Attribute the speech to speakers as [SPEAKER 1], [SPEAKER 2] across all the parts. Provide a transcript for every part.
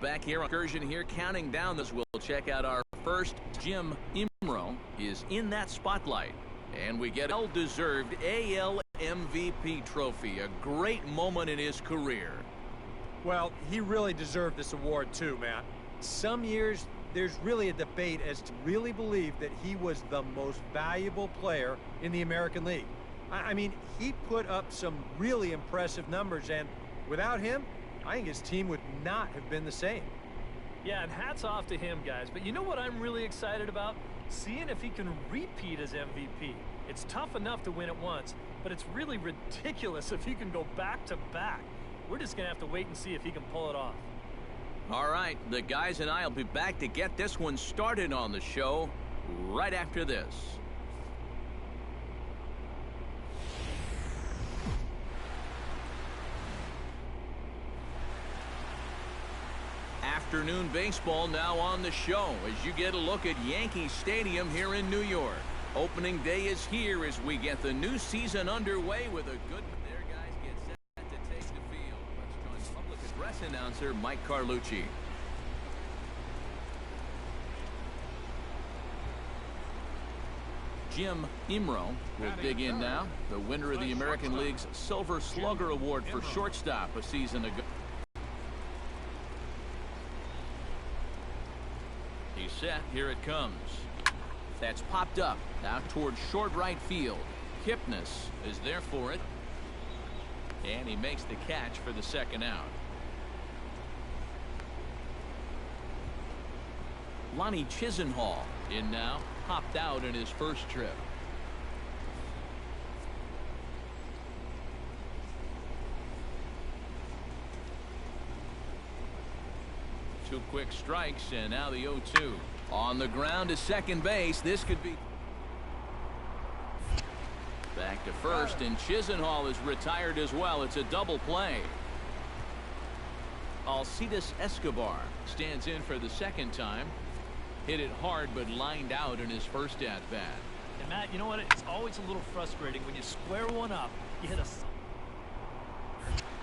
[SPEAKER 1] back here on excursion here, counting down this. We'll check out our first. Jim Imro is in that spotlight, and we get a well-deserved AL MVP trophy. A great moment in his career.
[SPEAKER 2] Well, he really deserved this award too, Matt. Some years there's really a debate as to really believe that he was the most valuable player in the American League. I mean, he put up some really impressive numbers, and without him, I think his team would not have been the same.
[SPEAKER 3] Yeah, and hats off to him, guys. But you know what I'm really excited about? Seeing if he can repeat as MVP. It's tough enough to win it once, but it's really ridiculous if he can go back-to-back. We're just going to have to wait and see if he can pull it off.
[SPEAKER 1] All right, the guys and I will be back to get this one started on the show right after this. Afternoon baseball now on the show as you get a look at Yankee Stadium here in New York. Opening day is here as we get the new season underway with a good... There, guys, get set to take the field. Let's join public address announcer Mike Carlucci. Jim Imro will dig in now, the winner of the American League's Silver Slugger Award for shortstop a season ago. He's set. Here it comes. That's popped up out towards short right field. Kipnis is there for it, and he makes the catch for the second out. Lonnie Chisenhall in now, popped out in his first trip. Two quick strikes, and now the 0-2. On the ground to second base. This could be back to first, and Chisenhall is retired as well. It's a double play. Alcides Escobar stands in for the second time. Hit it hard, but lined out in his first at-bat.
[SPEAKER 3] And Matt, you know what? It's always a little frustrating when you square one up, you hit a...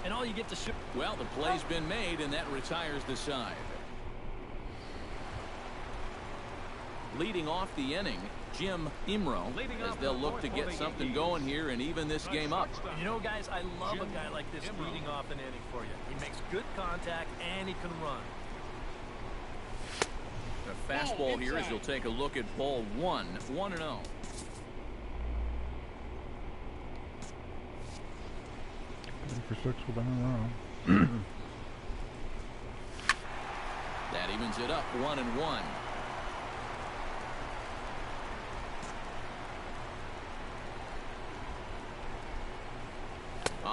[SPEAKER 3] and all you get to shoot.
[SPEAKER 1] Well, the play's been made, and that retires the side. Leading off the inning, Jim Imro, as they'll look to get something going here and even this game up.
[SPEAKER 3] You know, guys, I love a guy like this leading off an inning for you. He makes good contact, and he can run.
[SPEAKER 1] The fastball here as you'll take a look at ball 1, 1-0.
[SPEAKER 4] For 6 with a home run.
[SPEAKER 1] That evens it up 1-1.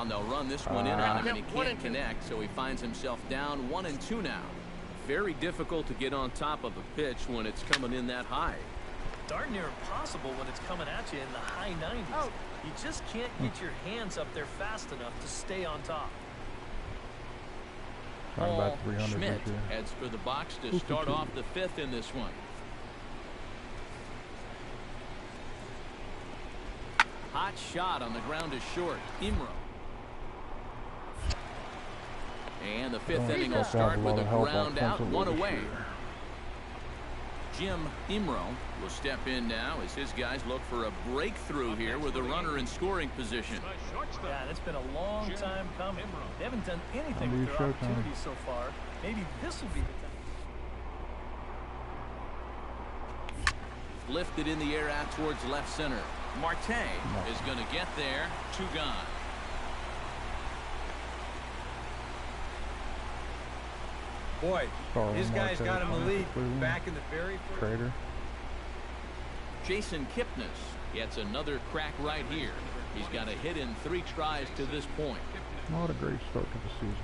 [SPEAKER 1] They'll run this one in on him, and he can't connect, so he finds himself down 1-2 now. Very difficult to get on top of a pitch when it's coming in that high.
[SPEAKER 3] Darn near impossible when it's coming at you in the high 90s. Oh. You just can't get your hands up there fast enough to stay on top.
[SPEAKER 1] Paul Schmidt heads for the box to start off the fifth in this one. Hot shot on the ground is short. Imro. And the fifth inning will start with a ground out, one away. Jim Imro will step in now as his guys look for a breakthrough here with a runner in scoring position.
[SPEAKER 3] Yeah, it's been a long time coming. They haven't done anything with their opportunities so far. Maybe this will be the time.
[SPEAKER 1] Lifted in the air out towards left center. Marte is going to get there. 2 gone.
[SPEAKER 2] Boy, his guys got him the lead back in the very first.
[SPEAKER 4] Trader.
[SPEAKER 1] Jason Kipnis gets another crack right here. He's got a hit in 3 tries to this point.
[SPEAKER 4] Not a great start to the season.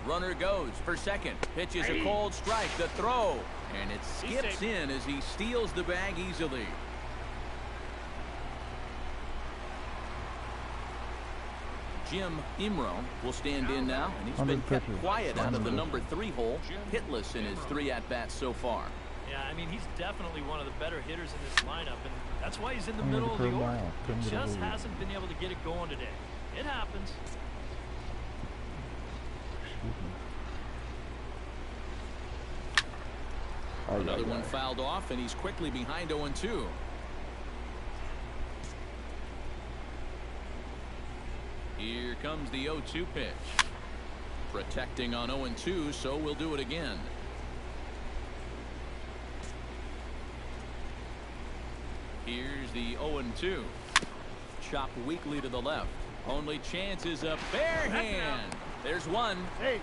[SPEAKER 1] Runner goes for second. Pitches a cold strike. The throw. And it skips in as he steals the bag easily. Jim Imro will stand in now, and he's been kept quiet out of the number 3 hole, hitless in his 3 at-bats so far.
[SPEAKER 3] Yeah, I mean, he's definitely one of the better hitters in this lineup, and that's why he's in the middle of the order. He just hasn't been able to get it going today. It happens.
[SPEAKER 1] Another one fouled off, and he's quickly behind 0-2. Here comes the 0-2 pitch. Protecting on 0-2, so we'll do it again. Here's the 0-2. Chopped weakly to the left. Only chance is a bare hand. There's one.
[SPEAKER 3] Hey.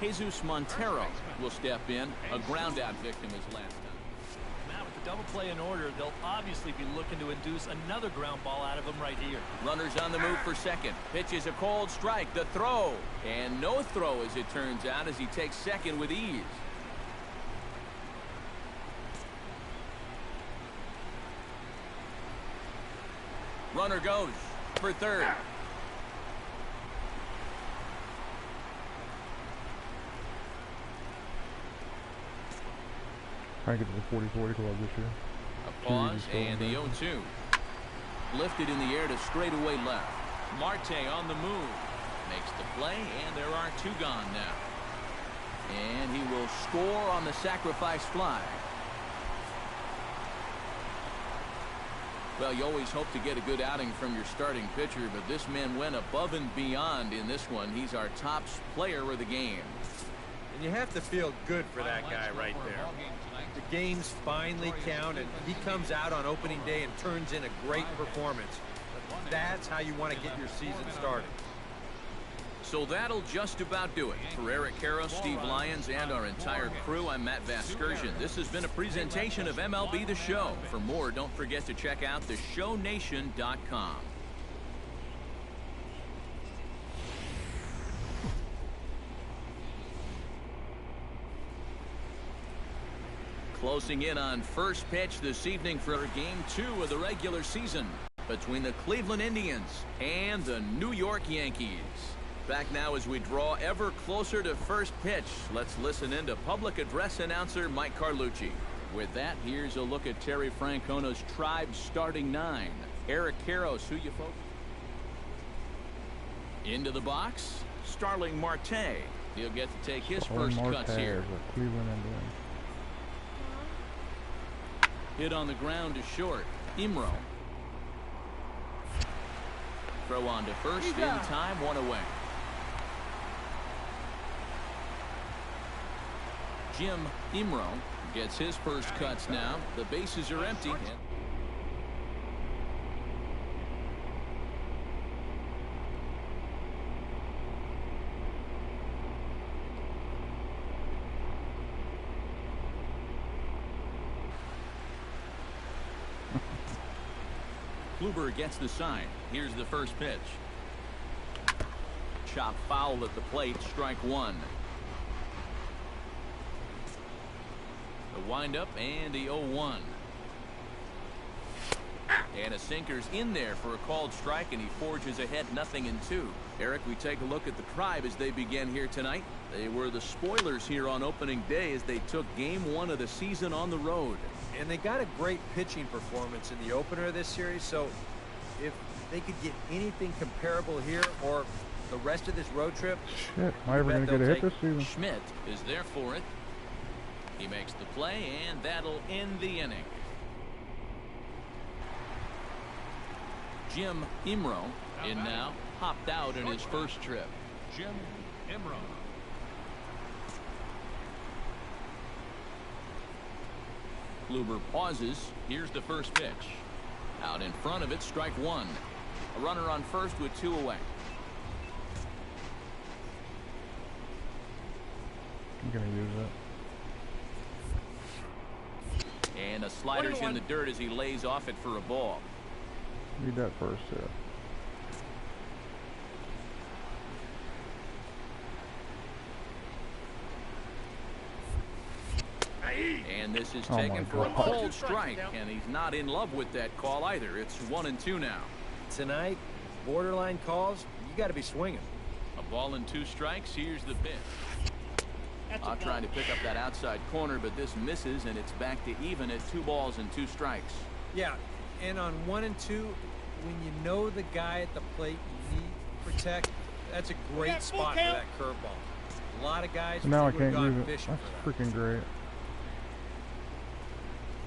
[SPEAKER 1] Jesus Montero will step in. A ground out victim his last time.
[SPEAKER 3] Now with the double play in order, they'll obviously be looking to induce another ground ball out of him right here.
[SPEAKER 1] Runners on the move for second. Pitch is a cold strike. The throw. And no throw, as it turns out, as he takes second with ease. Runner goes for third.
[SPEAKER 4] Trying to get to the 40-40 club this year.
[SPEAKER 1] A pause and the 0-2. Lifted in the air to straightaway left. Marte on the move. Makes the play, and there are two gone now. And he will score on the sacrifice fly. Well, you always hope to get a good outing from your starting pitcher, but this man went above and beyond in this one. He's our top player of the game.
[SPEAKER 2] And you have to feel good for that guy right there. The games finally count, and he comes out on opening day and turns in a great performance. That's how you want to get your season started.
[SPEAKER 1] So that'll just about do it. For Eric Karros, Steve Lyons, and our entire crew, I'm Matt Vasgersian. This has been a presentation of MLB The Show. For more, don't forget to check out theshownation.com. Closing in on first pitch this evening for Game 2 of the regular season between the Cleveland Indians and the New York Yankees. Back now as we draw ever closer to first pitch. Let's listen in to public address announcer Mike Carlucci. With that, here's a look at Terry Francona's Tribe starting nine. Eric Karros, who you focus. Into the box, Starling Marte. He'll get to take his first cuts here.
[SPEAKER 4] Cleveland Indians.
[SPEAKER 1] Hit on the ground to short. Imro. Throw on to first in time, one away. Jim Imro gets his first cuts now. The bases are empty. Kluber gets the sign. Here's the first pitch. Chop foul at the plate. Strike one. The windup and the 0-1. And a sinker's in there for a called strike, and he forges ahead 0-2. Eric, we take a look at the Tribe as they begin here tonight. They were the spoilers here on opening day as they took game 1 of the season on the road.
[SPEAKER 2] And they got a great pitching performance in the opener of this series, so if they could get anything comparable here or the rest of this road trip,
[SPEAKER 4] shit, am I ever going to get a hit this season?
[SPEAKER 1] Schmidt is there for it. He makes the play, and that'll end the inning. Jim Imro in now, hopped out in his first trip.
[SPEAKER 5] Jim Imro.
[SPEAKER 1] Kluber pauses. Here's the first pitch. Out in front of it, strike one. A runner on first with 2 away.
[SPEAKER 4] I'm going to use it.
[SPEAKER 1] And a slider's in the dirt as he lays off it for a ball.
[SPEAKER 4] Need that first, yeah.
[SPEAKER 1] And this is taken for a cold strike, and he's not in love with that call either. It's 1-2 now.
[SPEAKER 2] Tonight, borderline calls, you got to be swinging.
[SPEAKER 1] A ball and 2 strikes. Here's the pitch. Trying to pick up that outside corner, but this misses, and it's back to even at 2 balls and 2 strikes.
[SPEAKER 2] Yeah, and on 1 and 2, when you know the guy at the plate you need to protect, that's a great spot for that curveball. A lot of guys
[SPEAKER 4] Now I
[SPEAKER 2] would have
[SPEAKER 4] can't
[SPEAKER 2] gone
[SPEAKER 4] use it.
[SPEAKER 2] fishing
[SPEAKER 4] That's
[SPEAKER 2] for that.
[SPEAKER 4] freaking great.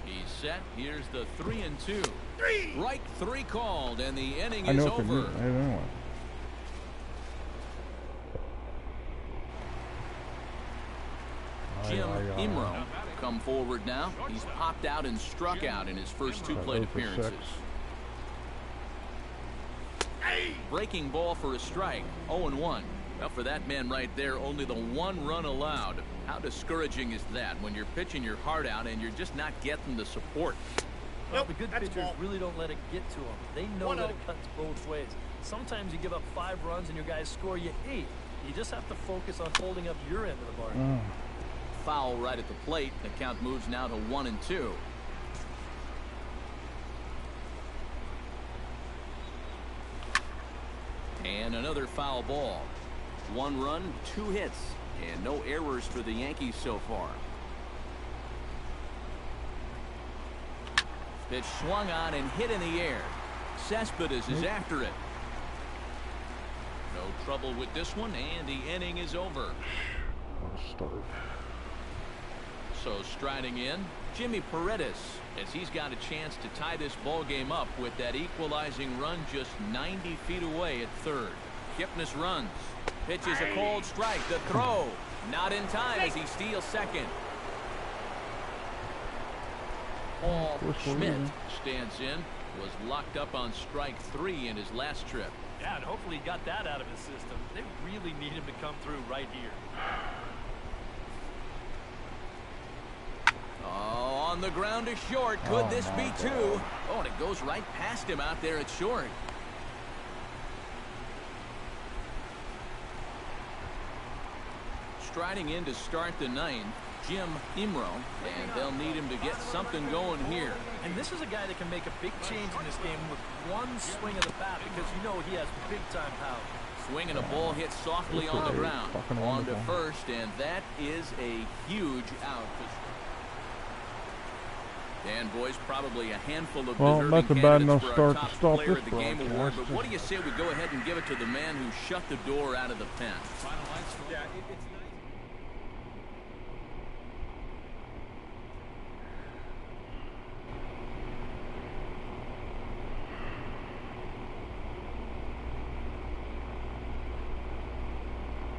[SPEAKER 1] He's set. Here's the 3-2. Strike 3 called, and the inning
[SPEAKER 4] I
[SPEAKER 1] is
[SPEAKER 4] know it could
[SPEAKER 1] over.
[SPEAKER 4] use it anyway.
[SPEAKER 1] Jim Imro come forward now. He's popped out and struck out in his first 2 plate appearances. Breaking ball for a strike. 0-1. Well, for that man right there, only the 1 run allowed. How discouraging is that when you're pitching your heart out and you're just not getting the support?
[SPEAKER 3] Well, the good pitchers really don't let it get to them. They know that it cuts both ways. Sometimes you give up 5 runs and your guys score you 8. You just have to focus on holding up your end of the bargain.
[SPEAKER 1] Foul right at the plate. The count moves now to 1-2. And another foul ball. 1 run, 2 hits, and no errors for the Yankees so far. Pitch swung on and hit in the air. Cespedes is after it. No trouble with this one, and the inning is over. So striding in, Jimmy Paredes, as he's got a chance to tie this ball game up with that equalizing run just 90 feet away at third. Kipnis runs. Pitches a cold strike. The throw. Not in time as he steals second. Paul Schmidt stands in. Was locked up on strike 3 in his last trip.
[SPEAKER 3] Yeah, and hopefully he got that out of his system. They really need him to come through right here.
[SPEAKER 1] Oh, on the ground to short. Could this be 2? Oh, and it goes right past him out there at short. Striding in to start the 9th, Jim Imro, and they'll need him to get something going here.
[SPEAKER 3] And this is a guy that can make a big change in this game with 1 swing of the bat because you know he has big-time power.
[SPEAKER 1] Swinging a ball hit softly on the ground. On to first, and that is a huge out. And boys, probably a handful of deserving candidates for our top player of the game award. But what do you say we go ahead and give it to the man who shut the door out of the pen?
[SPEAKER 2] Yeah, it's